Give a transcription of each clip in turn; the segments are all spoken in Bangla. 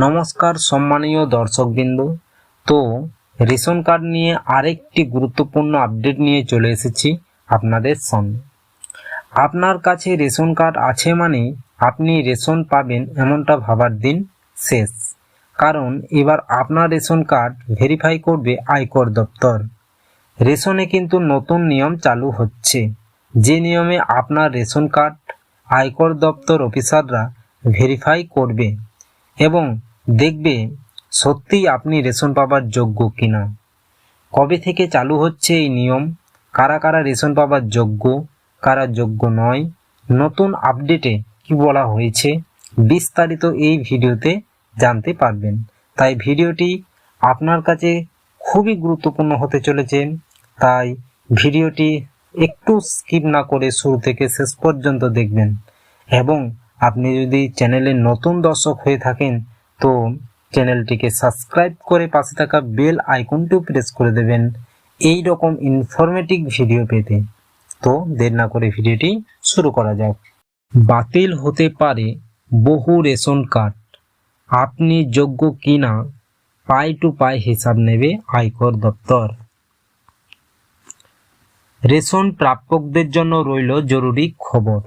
নমস্কার সম্মানীয় দর্শকবৃন্দ। তো রেশন কার্ড নিয়ে আরেকটি গুরুত্বপূর্ণ আপডেট নিয়ে চলে এসেছি আপনাদের সামনে। আপনার কাছে রেশন কার্ড আছে মানে আপনি রেশন পাবেন এমনটা ভাবার দিন শেষ। কারণ এবার আপনার রেশন কার্ড ভেরিফাই করবে আয়কর দপ্তর। রেশনে কিন্তু নতুন নিয়ম চালু হচ্ছে, যে নিয়মে আপনার রেশন কার্ড আয়কর দপ্তর অফিসাররা ভেরিফাই করবে এবং দেখবে সত্যিই আপনি রেশন পাবার যোগ্য কিনা। কবে থেকে চালু হচ্ছে এই নিয়ম, কারা কারা রেশন পাবার যোগ্য, কারা যোগ্য নয়, নতুন আপডেটে কি বলা হয়েছে, বিস্তারিত এই ভিডিওতে জানতে পারবেন। তাই ভিডিওটি আপনার কাছে খুবই গুরুত্বপূর্ণ হতে চলেছে, তাই ভিডিওটি একটু স্কিপ না করে শুরু থেকে শেষ পর্যন্ত দেখবেন। এবং আপনি যদি চ্যানেলের নতুন দর্শক হয়ে থাকেন তো চ্যানেলটিকে সাবস্ক্রাইব করে পাশে থাকা বেল আইকনটিও প্রেস করে দেবেন এই রকম ইনফরমেটিভ ভিডিও পেতে। তো দেরি না করে ভিডিওটি শুরু করা যাক। বাতিল হতে পারে বহু রেশন কার্ড, আপনি যোগ্য কিনা পাই টু পাই হিসাব নেবে আয়কর দপ্তর। রেশন প্রাপকদের জন্য রইল জরুরি খবর।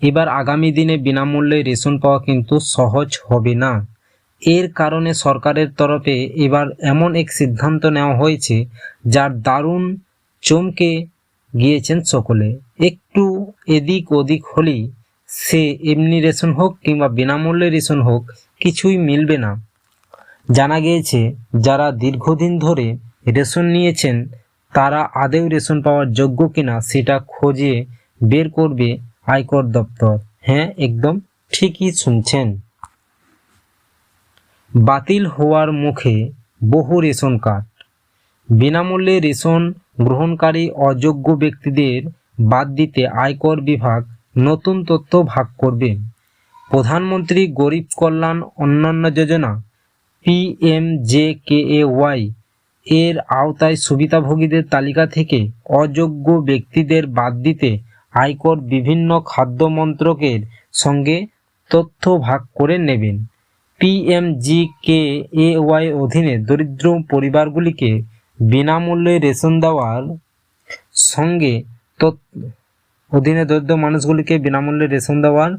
এবার আগামী দিনে বিনামূল্যে রেশন পাওয়া কিন্তু সহজ হবে না। এর কারণে সরকারের তরফে এবার এমন এক সিদ্ধান্ত নেওয়া হয়েছে যার দারুণ চমকে গিয়েছেন সকলে। একটু এদিক ওদিক হলেই সে এমনি রেশন হোক কিংবা বিনামূল্যে রেশন হোক, কিছুই মিলবে না। জানা গিয়েছে যারা দীর্ঘদিন ধরে রেশন নিয়েছেন তারা আদৌ রেশন পাওয়ার যোগ্য কিনা সেটা খোঁজে বের করবে আয়কর দপ্তর। হ্যাঁ, একদম ঠিকই শুনছেন। বাতিল হওয়ার মুখে বহু রেশন কার্ড, বিনামূল্যে রেশন গ্রহণকারী অযোগ্য ব্যক্তিদের বাদ দিতে আয়কর বিভাগ নতুন তথ্য ভাগ করবে। প্রধানমন্ত্রী গরিব কল্যাণ অন্ন যোজনা PMJKAY এর আওতায় সুবিধাভোগীদের তালিকা থেকে অযোগ্য ব্যক্তিদের বাদ দিতে আয়কর বিভিন্ন খাদ্য মন্ত্রকের সঙ্গে তথ্য ভাগ করে নেবেন। PMJKAY অধীনে দরিদ্র পরিবারগুলিকে বিনামূল্যে রেশন দেওয়ার সঙ্গে অধীনে দরিদ্র মানুষগুলিকে বিনামূল্যে রেশন দেওয়ার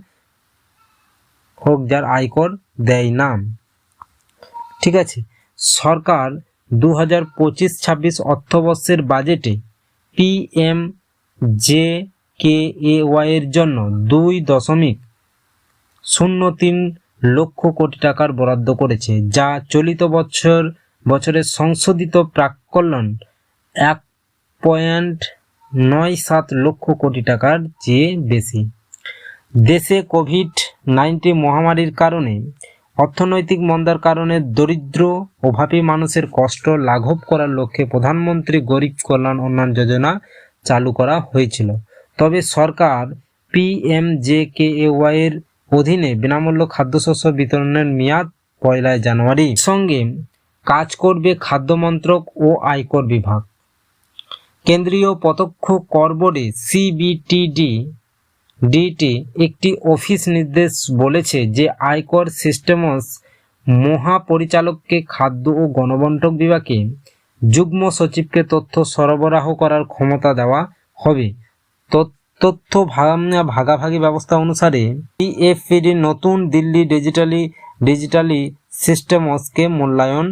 হোক যার আয়কর দেয় না। ঠিক আছে, সরকার 2025-26 অর্থবর্ষের বাজেটে PMJKAY এর জন্য 2.03 লক্ষ কোটি টাকার বরাদ্দ করেছে, যা চলিত বছরের সংশোধিত প্রাক্কলন 1.97 লক্ষ কোটি টাকার চেয়ে বেশি। দেশে কোভিড-19 মহামারীর কারণে অর্থনৈতিক মন্দার কারণে দরিদ্র অভাবী মানুষের কষ্ট লাঘব করার লক্ষ্যে প্রধানমন্ত্রী গরিব কল্যাণ অন্ন যোজনা চালু করা হয়েছিল। তবে সরকার PMJKAY এর অধীনে বিনামূল্য খাদ্যশস্য বিতরণের মেয়াদ 1 জানুয়ারি সঙ্গে কাজ করবে খাদ্য মন্ত্রক ও আয়কর বিভাগ। কেন্দ্রীয় প্রত্যক্ষ কর বোর্ডে CBTD একটি অফিস নির্দেশ বলেছে যে আয়কর সিস্টেমস মহাপরিচালককে খাদ্য ও গণবন্টন বিভাগে যুগ্ম সচিবকে তথ্য সরবরাহ করার ক্ষমতা দেওয়া হবে। তথ্য ভাগাভাগি ব্যবস্থা অনুসারে PFPD নতুন দিল্লি ডিজিটালি সিস্টেমসকে মূল্যায়ন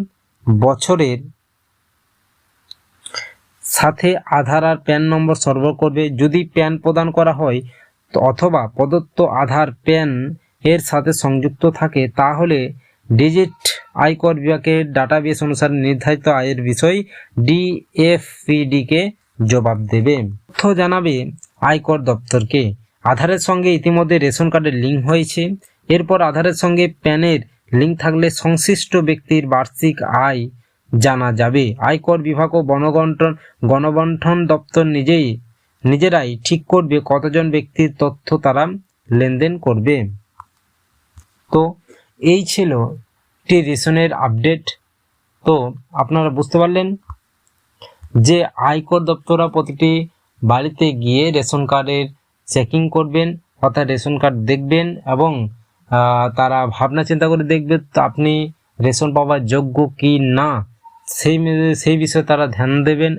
বছরের সাথে আধার আর প্যান নম্বর সরবরাহ করবে। যদি প্যান প্রদান করা হয় অথবা প্রদত্ত আধার প্যান এর সাথে সংযুক্ত থাকে তাহলে ডিজিট আয়কর বিভাগের ডাটাবেস অনুসারে নির্ধারিত আয়ের বিষয় DFPD কে জবাব দেবে। তথ্য জানাবে আয়কর দপ্তরকে। আধারের সঙ্গে ইতিমধ্যে রেশন কার্ডের লিঙ্ক হয়েছে, এরপর আধারের সঙ্গে প্যানের লিঙ্ক থাকলে সংশ্লিষ্ট ব্যক্তির বার্ষিক আয় জানা যাবে। আয়কর বিভাগ ও গণবন্টন দপ্তর নিজেরাই ঠিক করবে কতজন ব্যক্তির তথ্য তারা লেনদেন করবে। তো এই ছিল একটি রেশনের আপডেট। তো আপনারা বুঝতে পারলেন যে আয়কর দপ্তররা প্রতিটি বাড়িতে গিয়ে রেশন কার্ডের চেকিং করবেন, অর্থাৎ রেশন কার্ড দেখবেন এবং তারা ভাবনা চিন্তা করে দেখবে তো আপনি রেশন পাওয়ার যোগ্য কি না, সেই বিষয়ে তারা ধ্যান দেবেন।